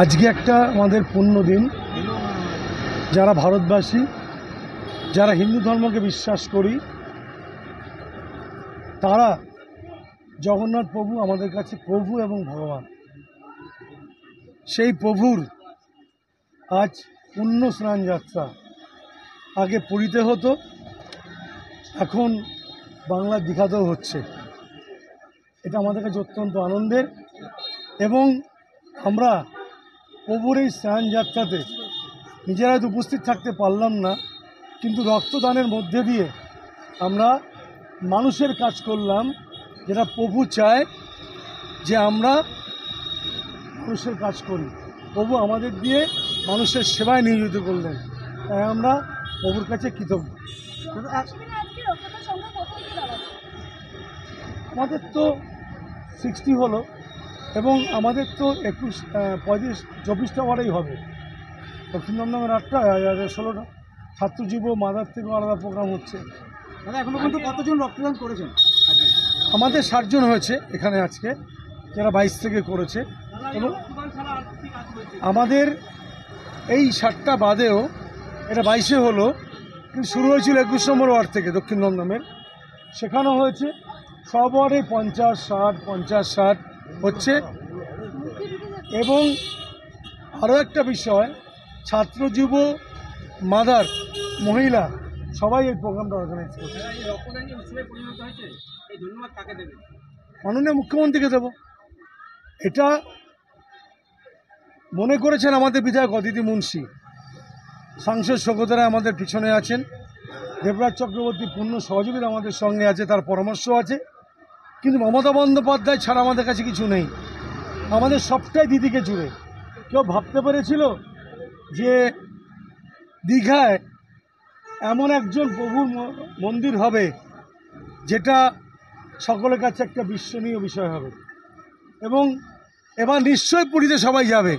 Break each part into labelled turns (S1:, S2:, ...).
S1: আজকে একটা আমাদের পুণ্য দিন। যারা ভারতবাসী, যারা হিন্দু ধর্মকে বিশ্বাস করি, তারা জগন্নাথ প্রভু আমাদের কাছে প্রভু এবং ভগবান। সেই প্রভুর আজ পুণ্য স্নান যাত্রা। আগে পুরীতে হতো, এখন বাংলার দীঘাতেও হচ্ছে। এটা আমাদের কাছে অত্যন্ত আনন্দের এবং আমরা প্রভুর এই স্নান যাত্রাতে নিজেরা হয়তো উপস্থিত থাকতে পারলাম না, কিন্তু রক্তদানের মধ্যে দিয়ে আমরা মানুষের কাজ করলাম, যেটা প্রভু চায় যে আমরা মানুষের কাজ করি। প্রভু আমাদের দিয়ে মানুষের সেবায় নিয়োজিত করলেন, তাই আমরা প্রভুর কাছে কৃতজ্ঞ। আমাদের তো 60 হলো এবং আমাদের তো 24টা ওয়ার্ডেই হবে। দক্ষিণ দমদমের 8টা, 16টা। ছাত্র যুব মাদার থেকে আলাদা প্রোগ্রাম হচ্ছে।
S2: এখনো পর্যন্ত কতজন রক্তদান করেছেন?
S1: আমাদের 60 জন হয়েছে এখানে আজকে, যারা 22 থেকে করেছে। এবং আমাদের এই 60টা বাদেও এটা 22-এ হলো, কিন্তু শুরু হয়েছিল 21 নম্বর ওয়ার্ড থেকে দক্ষিণ দমদমের। সেখানেও হয়েছে সব ওয়ার্ডে 50-60 হচ্ছে। এবং আরও একটা বিষয়, ছাত্র যুব মাদার মহিলা সবাই এই প্রোগ্রামটা অর্গানাইজ করছে। মাননীয় মুখ্যমন্ত্রীকে দেব। এটা মনে করেছেন আমাদের বিধায়ক অদিতি মুন্সি, সাংসদ সৌগত রায় আমাদের পিছনে আছেন, দেবরাজ চক্রবর্তী পূর্ণ সহযোগিতা আমাদের সঙ্গে আছে, তার পরামর্শ আছে। কিন্তু মমতা বন্দ্যোপাধ্যায় ছাড়া আমাদের কাছে কিছু নেই। আমাদের সবটাই দিদিকে জুড়ে। কেউ ভাবতে পেরেছিল যে দীঘায় এমন একজন প্রভুর মন্দির হবে যেটা সকলের কাছে একটা বিশ্বনীয় বিষয় হবে। এবং এবার নিশ্চয়ই পুরীতে সবাই যাবে,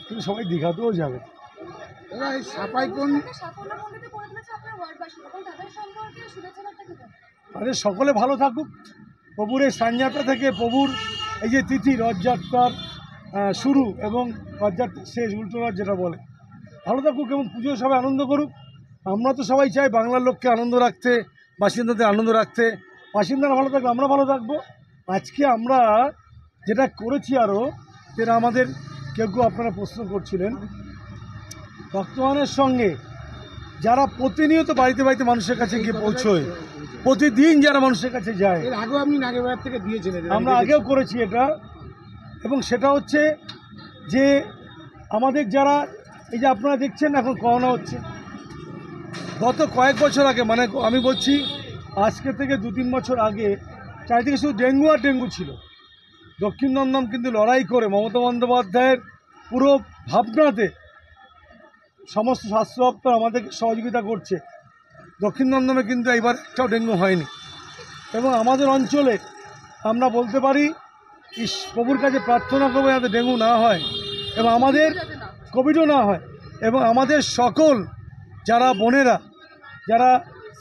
S1: কিন্তু সবাই দীঘাতেও যাবে। তাদের সকলে ভালো থাকুক। প্রভুর এই স্নানযাত্রা থেকে, প্রভুর এই যে তিথি রথযাত্রার শুরু এবং রথযাত্রার শেষ, উল্টো রথ যেটা বলে, ভালো থাকুক এবং পুজো সবাই আনন্দ করুক। আমরা তো সবাই চাই বাংলার লোককে আনন্দ রাখতে, বাসিন্দাদের আনন্দ রাখতে। বাসিন্দারা ভালো থাকবে, আমরা ভালো থাকবো। আজকে আমরা যেটা করেছি আরও, যেটা আমাদের কেউ আপনারা প্রশ্ন করছিলেন, রক্তদানের সঙ্গে যারা প্রতিনিয়ত বাড়িতে বাড়িতে মানুষের কাছে গিয়ে পৌঁছয়, প্রতিদিন যারা মানুষের কাছে যায়,
S2: আগেও আপনি নাগেরবাজার থেকে দিয়েছিলেন,
S1: আমরা আগেও করেছি এটা। এবং সেটা হচ্ছে যে আমাদের যারা এই যে আপনারা দেখছেন এখন করোনা হচ্ছে, গত কয়েক বছর আগে, মানে আমি বলছি আজকে থেকে 2-3 বছর আগে, চারিদিকে শুধু ডেঙ্গু আর ডেঙ্গু ছিল। দক্ষিণ দমদম কিন্তু লড়াই করে মমতা বন্দ্যোপাধ্যায়ের পুরো ভাবনাতে সমস্ত স্বাস্থ্য দপ্তর আমাদের সহযোগিতা করছে। দক্ষিণ দমদমে কিন্তু এইবার একটাও ডেঙ্গু হয়নি। এবং আমাদের অঞ্চলে আমরা বলতে পারি প্রভুর কাছে প্রার্থনা করবো যাতে ডেঙ্গু না হয় এবং আমাদের কোভিডও না হয়। এবং আমাদের সকল যারা বোনেরা যারা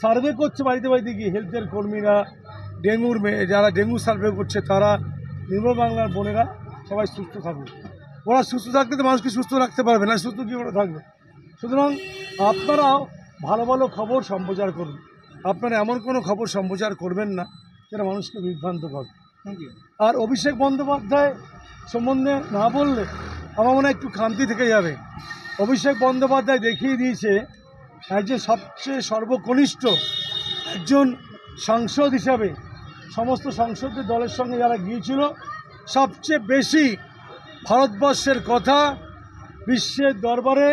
S1: সার্ভে করছে বাড়িতে বাড়িতে গিয়ে, হেলথের কর্মীরা, ডেঙ্গুর যারা ডেঙ্গু সার্ভে করছে, তারা নির্মল বাংলার বোনেরা সবাই সুস্থ থাকবে। ওরা সুস্থ থাকলে তো মানুষকে সুস্থ রাখতে পারবে না, সুস্থ কী করে থাকবে। সুতরাং আপনারাও ভালো ভালো খবর সম্প্রচার করুন। আপনারা এমন কোনো খবর সম্প্রচার করবেন না যেটা মানুষকে বিভ্রান্ত করবে। আর অভিষেক বন্দ্যোপাধ্যায় সম্বন্ধে না বললে আমার মনে হয় একটু খামতি থেকে যাবে। অভিষেক বন্দ্যোপাধ্যায় দেখিয়ে দিয়েছে একজন সবচেয়ে সর্বকনিষ্ঠ একজন সাংসদ হিসাবে। সমস্ত সংসদীয় দলের সঙ্গে যারা গিয়েছিল, সবচেয়ে বেশি ভারতবর্ষের কথা বিশ্বের দরবারে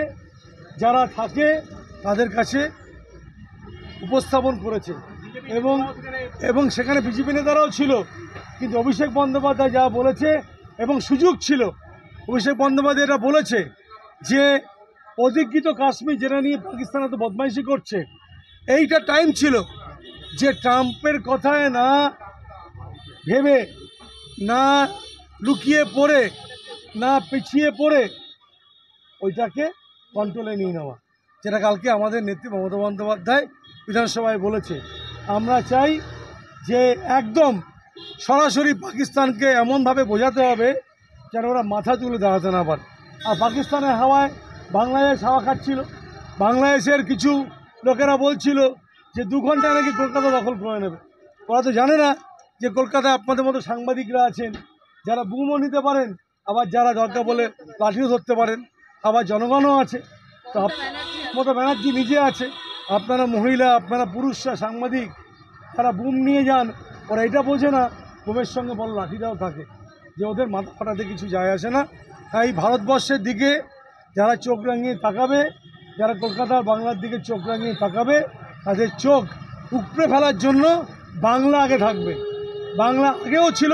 S1: যারা থাকে তাদের কাছে উপস্থাপন করেছে। এবং সেখানে বিজেপি নেতারাও ছিল, কিন্তু অভিষেক বন্দ্যোপাধ্যায় যা বলেছে, এবং সুযোগ ছিল, অভিষেক বন্দ্যোপাধ্যায় এটা বলেছে যে অধিকৃত কাশ্মীর যেটা নিয়ে পাকিস্তান এত বদমাইশি করছে, এইটা টাইম ছিল যে ট্রাম্পের কথায় না ভেবে, না লুকিয়ে পড়ে, না পিছিয়ে পড়ে ওইটাকে কন্ট্রোলে নিয়ে নেওয়া, যেটা কালকে আমাদের নেত্রী মমতা বন্দ্যোপাধ্যায় বিধানসভায় বলেছে। আমরা চাই যে একদম সরাসরি পাকিস্তানকে এমনভাবে বোঝাতে হবে যেন ওরা মাথা তুলে দাঁড়াতে না পারে। আর পাকিস্তানের হাওয়ায় বাংলাদেশ হাওয়া খাচ্ছিল। বাংলাদেশের কিছু লোকেরা বলছিল যে 2 ঘন্টা নাকি কলকাতা দখল করে নেবে। ওরা তো জানে না যে কলকাতায় আপনাদের মতো সাংবাদিকরা আছেন যারা বুমও নিতে পারেন, আবার যারা দরকার বলে লাঠিও ধরতে পারেন, আবার জনগণও আছে। তো মমতা ব্যানার্জি নিজে আছে, আপনারা মহিলা, আপনারা পুরুষরা সাংবাদিক, তারা বুম নিয়ে যান, ওরা এটা বোঝে না বুমের সঙ্গে বড় লাঠিটাও থাকে, যে ওদের মাথা ফাটাতে কিছু যায় আসে না। তাই ভারতবর্ষের দিকে যারা চোখ রাঙিয়ে তাকাবে, যারা কলকাতার বাংলার দিকে চোখ রাঙিয়ে তাকাবে, তাদের চোখ উপড়ে ফেলার জন্য বাংলা আগে থাকবে। বাংলা আগেও ছিল,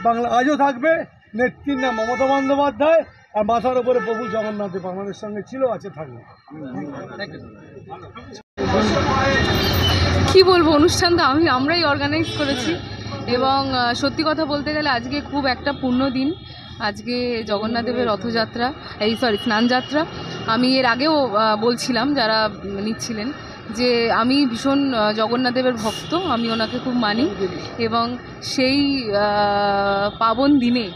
S1: বাংলা আজও থাকবে। নেত্রীর নাম মমতা বন্দ্যোপাধ্যায়, আর মাথার উপরে প্রভু জগন্নাথ দেব আমাদের সঙ্গে ছিল, আছে, থাকবে।
S3: কি বলবো, অনুষ্ঠান তো আমরাই অর্গানাইজ করেছি এবং সত্যি কথা বলতে গেলে আজকে খুব একটা পূর্ণ দিন। আজকে জগন্নাথ দেবের রথযাত্রা, স্নানযাত্রা। আমি এর আগেও বলছিলাম যারা নিচ্ছিলেন যে আমি ভীষণ জগন্নাথ দেবের ভক্ত, আমি ওনাকে খুব মানি এবং সেই পাবন দিনে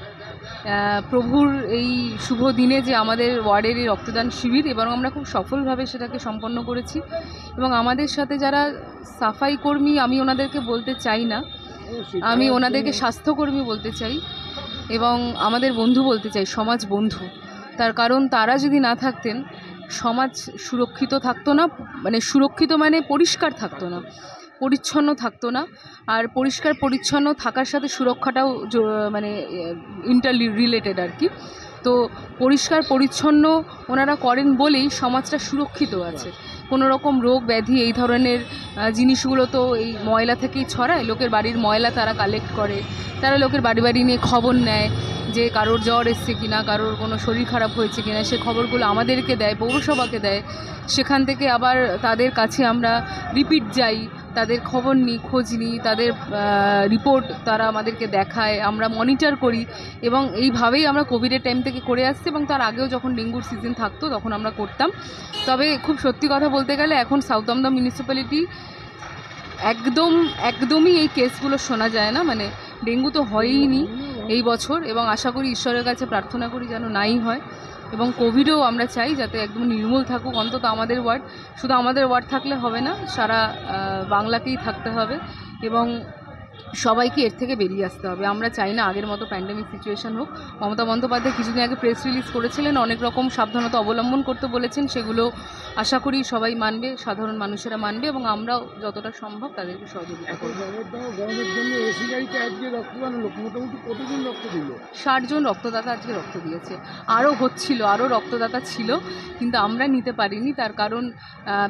S3: প্রভুর এই শুভ দিনে যে আমাদের ওয়ার্ডের এই রক্তদান শিবির, এবং আমরা খুব সফলভাবে সেটাকে সম্পন্ন করেছি। এবং আমাদের সাথে যারা সাফাই কর্মী, আমি ওনাদেরকে বলতে চাই না, আমি ওনাদেরকে স্বাস্থ্যকর্মী বলতে চাই এবং আমাদের বন্ধু বলতে চাই, সমাজ বন্ধু। তার কারণ তারা যদি না থাকতেন সমাজ সুরক্ষিত থাকতো না, মানে সুরক্ষিত মানে পরিষ্কার থাকতো না, পরিচ্ছন্ন থাকতো না। আর পরিষ্কার পরিচ্ছন্ন থাকার সাথে সুরক্ষাটাও মানে ইন্টার রিলেটেড আর কি। তো পরিষ্কার পরিচ্ছন্ন ওনারা করেন বলেই সমাজটা সুরক্ষিত আছে। কোনো রকম রোগ ব্যাধি এই ধরনের জিনিসগুলো তো এই ময়লা থেকেই ছড়ায়। লোকের বাড়ির ময়লা তারা কালেক্ট করে, তারা লোকের বাড়ি বাড়ি নিয়ে খবর নেয় যে কারোর জ্বর এসছে কিনা, কারোর কোনো শরীর খারাপ হয়েছে কিনা, সে খবরগুলো আমাদেরকে দেয়, পৌরসভাকে দেয়। সেখান থেকে আবার তাদের কাছে আমরা রিপিট যাই, তাদের খবর নিই, খোঁজ নিই, তাদের রিপোর্ট তারা আমাদেরকে দেখায়, আমরা মনিটর করি। এবং এইভাবেই আমরা কোভিডের টাইম থেকে করে আসছি এবং তার আগেও যখন ডেঙ্গুর সিজন থাকতো তখন আমরা করতাম। তবে খুব সত্যি কথা বলতে গেলে এখন সাউথ দমদম মিউনিসিপ্যালিটি একদমই এই কেসগুলো শোনা যায় না, মানে ডেঙ্গু তো হয়ইনি এই বছর, এবং আশা করি ঈশ্বরের কাছে প্রার্থনা করি যেন নাই হয়। এবং কোভিডও আমরা চাই যাতে একদম নির্মূল থাকুক, অন্তত আমাদের ওয়ার্ড। শুধু আমাদের ওয়ার্ড থাকলে হবে না, সারা বাংলাকেই থাকতে হবে এবং সবাইকে এর থেকে বেরিয়ে আসতে হবে। আমরা চাই না আগের মতো প্যান্ডেমিক সিচুয়েশন হোক। মমতা বন্দ্যোপাধ্যায় কিছুদিন আগে প্রেস রিলিজ করেছিলেন, অনেক রকম সাবধানতা অবলম্বন করতে বলেছেন, সেগুলো আশা করি সবাই মানবে, সাধারণ মানুষেরা মানবে এবং আমরাও যতটা সম্ভব তাদেরকে সহযোগিতা করব।
S2: গরমের জন্য এসি গাড়িতে আজকে রক্তদান হলো, মোটামুটি কতজন রক্ত দিল?
S3: 60 জন রক্তদাতা আজকে রক্ত দিয়েছে। আরও হচ্ছিল, আরও রক্তদাতা ছিল, কিন্তু আমরা নিতে পারিনি। তার কারণ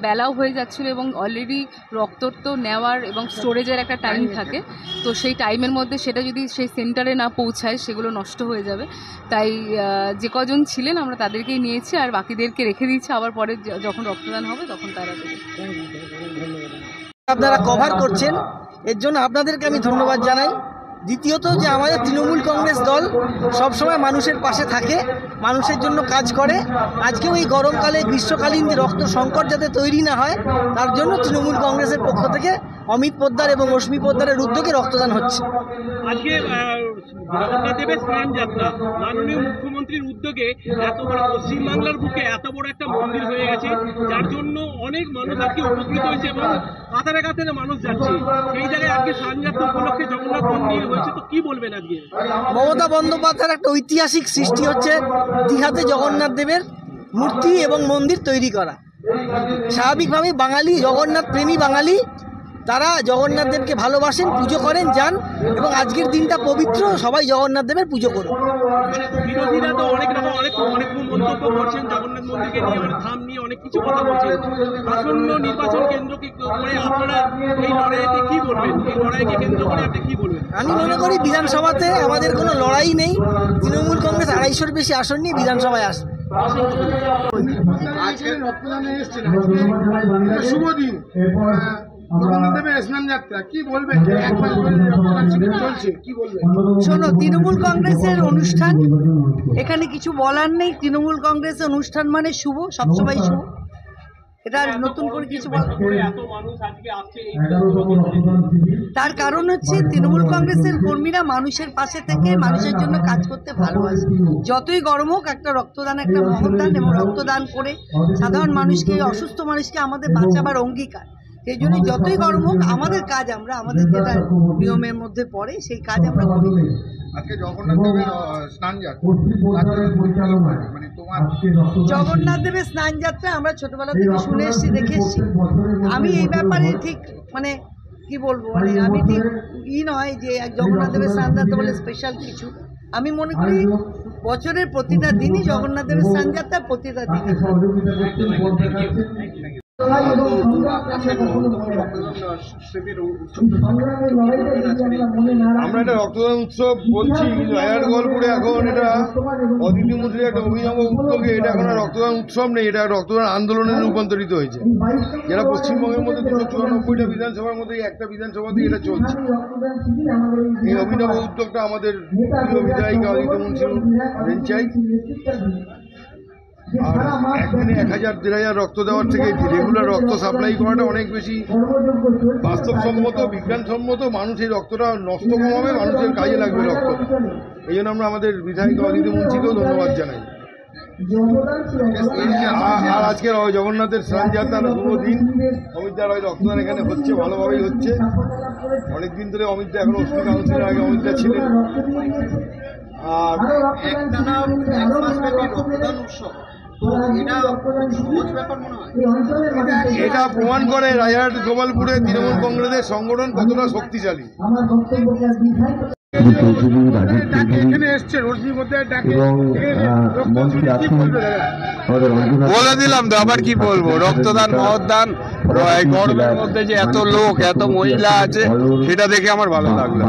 S3: বেলাও হয়ে যাচ্ছিলো এবং অলরেডি রক্ত তো নেওয়ার এবং স্টোরেজের একটা টাইম থাকে, তো সেই টাইমের মধ্যে সেটা যদি সেই সেন্টারে না পৌঁছায় সেগুলো নষ্ট হয়ে যাবে। তাই যে কজন ছিলেন আমরা তাদেরকেই নিয়েছি, আর বাকিদেরকে রেখে দিয়েছি, আবার পরে যখন রক্তদান হবে তখন তারা দেবে।
S4: আপনারা কভার করছেন, এর জন্য আপনাদেরকে আমি ধন্যবাদ জানাই। দ্বিতীয়ত যে আমাদের তৃণমূল কংগ্রেস দল সবসময় মানুষের পাশে থাকে, মানুষের জন্য কাজ করে। আজকেও এই গরমকালে গ্রীষ্মকালীন যে রক্ত সংকট যাতে তৈরি না হয় তার জন্য তৃণমূল কংগ্রেসের পক্ষ থেকে অমিত পোদ্দার এবং অশ্মি পোদ্দারের উদ্যোগে রক্তদান হচ্ছে।
S5: আজকে জগন্নাথ দেবের স্নান যাত্রা, মাননীয় মুখ্যমন্ত্রীর উদ্যোগে এত বড় পশ্চিমবাংলার বুকে এত বড় একটা মন্দির হয়ে গেছে, যার জন্য অনেক মানুষ আজকে উপকৃত হয়েছে এবং কাতারে কাতারে মানুষ যাচ্ছে। সেই জায়গায় আজকে স্নান যাত্রা উপলক্ষে জগন্নাথ মন্দির হয়েছে, তো কি বলবেন আজকে?
S4: মমতা বন্দ্যোপাধ্যায়ের একটা ঐতিহাসিক সৃষ্টি হচ্ছে দীঘাতে জগন্নাথ দেবের মূর্তি এবং মন্দির তৈরি করা। স্বাভাবিকভাবেই বাঙালি, জগন্নাথ প্রেমী বাঙালি, তারা জগন্নাথ দেবকে ভালোবাসেন, পুজো করেন, যান, এবং আজকের দিনটা পবিত্র, সবাই জগন্নাথ দেবের পুজো করুন।
S5: বিরোধীরা তো অনেক রকম অনেক মন্তব্য করছেন জগন্নাথ মন্দিরকে নিয়ে, অনেক ধাম নিয়ে অনেক কিছু কথা বলছেন। আসন্ন নির্বাচন কেন্দ্রকে করে আপনারা এই লড়াইতে কি বলবেন? এই লড়াইকে কেন্দ্র করে আপনি কি বলবেন?
S4: আমি মনে করি বিধানসভাতে আমাদের কোনো লড়াই নেই। তৃণমূল কংগ্রেস 250-র বেশি আসন নিয়ে বিধানসভায় আসবে।
S2: আজকে রক্তদানে এসেছেন, শুভ দিন, জগন্নাথ দেবের স্নান যাত্রা কি বলবেন? যে এক মাস ধরে রক্তদান শিবির চলছে, কি বলবেন?
S4: শোনো, তৃণমূল কংগ্রেসের অনুষ্ঠান, এখানে কিছু বলার নেই। তৃণমূল কংগ্রেসের অনুষ্ঠান মানে শুভ, সবসময় শুভ। এটা আর নতুন করে কিছু বলার
S5: এত মানুষ আজকে আসছে এই
S4: তার কারণ হচ্ছে তৃণমূল কংগ্রেসের কর্মীরা মানুষের পাশে থেকে মানুষের জন্য কাজ করতে ভালোবাসে। যতই গরম হোক, একটা রক্তদান একটা মহৎদান, এবং রক্তদান করে সাধারণ মানুষকে, অসুস্থ মানুষকে আমাদের বাঁচাবার অঙ্গীকার। সেই জন্য যতই গরম হোক, আমাদের কাজ আমাদের যেটা নিয়মের মধ্যে পড়ে সেই কাজ আমরা করি।
S2: আজকে জগন্নাথ দেবের স্নান যাত্রা, মানে তোমার
S4: জগন্নাথ দেবের স্নান যাত্রা আমরা ছোটবেলা থেকে শুনে এসেছি, দেখে এসেছি। আমি এই ব্যাপারে ঠিক মানে কি বলবো, মানে আমি ঠিক নয় যে জগন্নাথ দেবের স্নান যাত্রা বলে স্পেশাল কিছু। আমি মনে করি বছরের প্রতিটা দিনই জগন্নাথ দেবের স্নান যাত্রা, প্রতিটা দিনই।
S1: আমরা এটা রক্তদান উৎসব বলছি, কিন্তু রাজারগোলপুরে এখন এটা অদিতি মুদ্রির একটা অভিনব উদ্যোগে এটা এখন আর রক্তদান উৎসব নেই, এটা রক্তদান আন্দোলনে রূপান্তরিত হয়েছে। যেটা পশ্চিমবঙ্গের মধ্যে 294টা বিধানসভার মধ্যে একটা বিধানসভাতেই এটা চলছে। এই অভিনব উদ্যোগটা আমাদের প্রিয় বিধায়িকা অদিতি মুন্সির দেন চাই। আর একদিনে 1000-1500 রক্ত দেওয়ার থেকে রেগুলার রক্ত সাপ্লাই করাটা অনেক বেশি বাস্তবসম্মত, বিজ্ঞানসম্মত। মানুষ এই রক্তটা নষ্ট কম হবে, মানুষের কাজে লাগবে রক্তটা। এই জন্য আমরা আমাদের বিধায়িকা অদিতি মুন্সিকেও ধন্যবাদ জানাই। আর আজকে জগন্নাথের স্নান যাত্রার শুভ দিন। অমিতদার রক্তদান এখানে হচ্ছে, ভালোভাবেই হচ্ছে। অনেকদিন ধরে অমিতদা, এখন অশ্বিনী কাউন্সিলের আগে অমিতদা ছিলেন। আর এটা প্রমাণ করে রাজারহাট গোপালপুরে তৃণমূল কংগ্রেসের সংগঠন কতটা শক্তিশালী।
S2: এখানে এসছে রশ্মি মধ্যে ডাকে
S6: বলে দিলাম তো, আবার কি বলবো। রক্তদান মহৎদান, গরমের মধ্যে যে এত লোক, এত মহিলা আছে, সেটা দেখে আমার ভালো লাগলো।